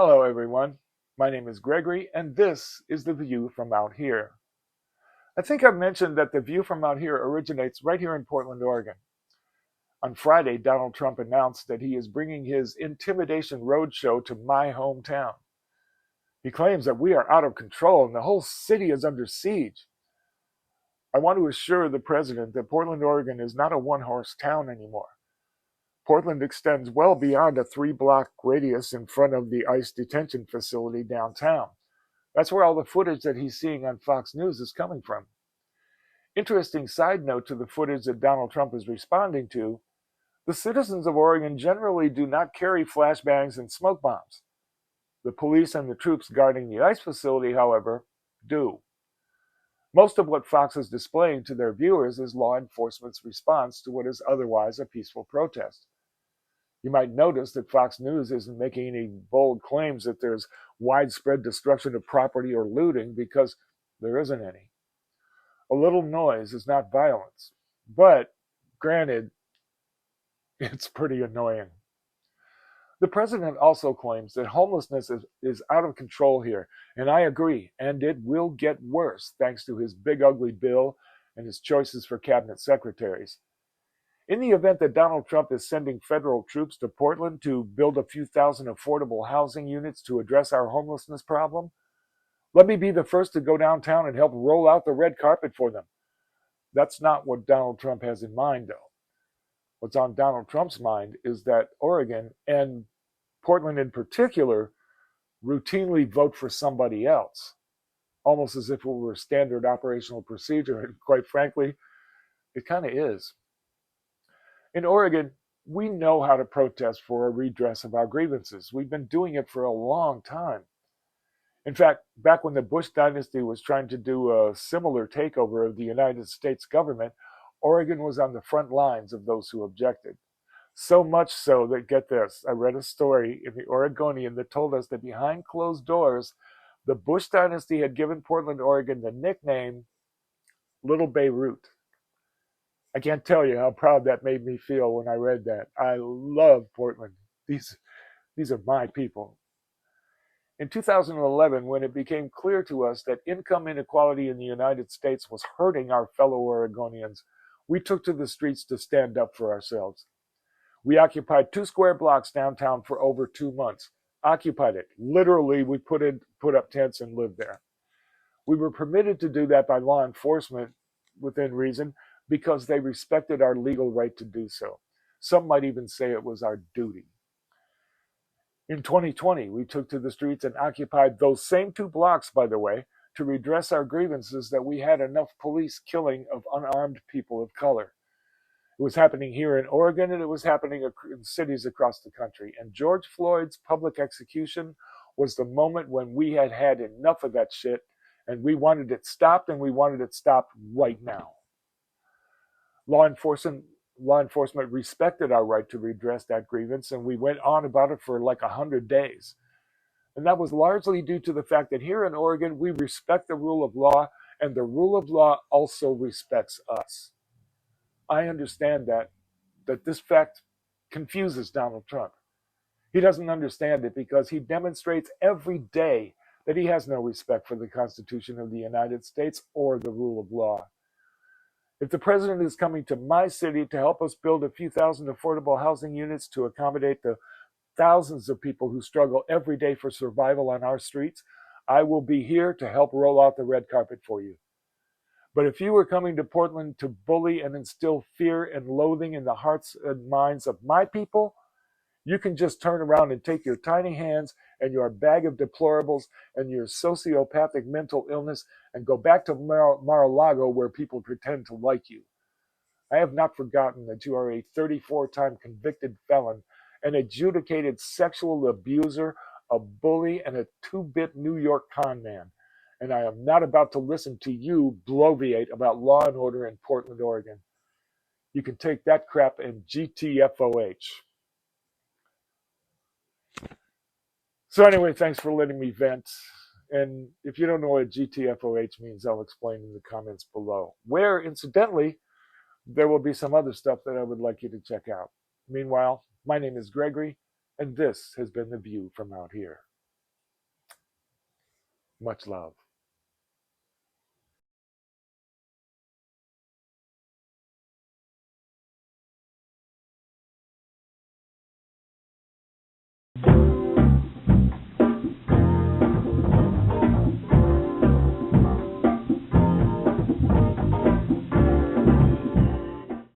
Hello, everyone. My name is Gregory, and this is The View from Out Here. I think I've mentioned that The View from Out Here originates right here in Portland, Oregon. On Friday, Donald Trump announced that he is bringing his Intimidation Roadshow to my hometown. He claims that we are out of control and the whole city is under siege. I want to assure the president that Portland, Oregon is not a one-horse town anymore. Portland extends well beyond a 3-block radius in front of the ICE detention facility downtown. That's where all the footage that he's seeing on Fox News is coming from. Interesting side note to the footage that Donald Trump is responding to, the citizens of Oregon generally do not carry flashbangs and smoke bombs. The police and the troops guarding the ICE facility, however, do. Most of what Fox is displaying to their viewers is law enforcement's response to what is otherwise a peaceful protest. You might notice that Fox News isn't making any bold claims that there's widespread destruction of property or looting because there isn't any. A little noise is not violence, but granted, it's pretty annoying. The president also claims that homelessness is out of control here, and I agree, and it will get worse thanks to his big ugly bill and his choices for cabinet secretaries. In the event that Donald Trump is sending federal troops to Portland to build a few thousand affordable housing units to address our homelessness problem, let me be the first to go downtown and help roll out the red carpet for them. That's not what Donald Trump has in mind, though. What's on Donald Trump's mind is that Oregon, and Portland in particular, routinely vote for somebody else, almost as if it were a standard operational procedure, and quite frankly, it kind of is. In Oregon, we know how to protest for a redress of our grievances. We've been doing it for a long time. In fact, back when the Bush dynasty was trying to do a similar takeover of the United States government, Oregon was on the front lines of those who objected. So much so that, get this, I read a story in the Oregonian that told us that behind closed doors, the Bush dynasty had given Portland, Oregon the nickname Little Beirut. I can't tell you how proud that made me feel when I read that. I love Portland. These are my people. In 2011, when it became clear to us that income inequality in the United States was hurting our fellow Oregonians, we took to the streets to stand up for ourselves. We occupied 2 square blocks downtown for over 2 months. Occupied it. Literally, we put up tents and lived there. We were permitted to do that by law enforcement within reason because they respected our legal right to do so. Some might even say it was our duty. In 2020, we took to the streets and occupied those same 2 blocks, by the way, to redress our grievances that we had enough police killing of unarmed people of color. It was happening here in Oregon, and it was happening in cities across the country. And George Floyd's public execution was the moment when we had had enough of that shit, and we wanted it stopped, and we wanted it stopped right now. Law enforcement respected our right to redress that grievance, and we went on about it for like 100 days. And that was largely due to the fact that here in Oregon, we respect the rule of law, and the rule of law also respects us. I understand that this fact confuses Donald Trump. He doesn't understand it because he demonstrates every day that he has no respect for the Constitution of the United States or the rule of law. If the president is coming to my city to help us build a few thousand affordable housing units to accommodate the thousands of people who struggle every day for survival on our streets, I will be here to help roll out the red carpet for you. But if you were coming to Portland to bully and instill fear and loathing in the hearts and minds of my people, you can just turn around and take your tiny hands and your bag of deplorables and your sociopathic mental illness and go back to Mar-a-Lago where people pretend to like you. I have not forgotten that you are a 34-time convicted felon, an adjudicated sexual abuser, a bully, and a 2-bit New York con man. And I am not about to listen to you bloviate about law and order in Portland, Oregon. You can take that crap in GTFOH. So anyway, thanks for letting me vent. And if you don't know what GTFOH means, I'll explain in the comments below, where, incidentally, there will be some other stuff that I would like you to check out. Meanwhile, my name is Gregory, and this has been The View from Out Here. Much love.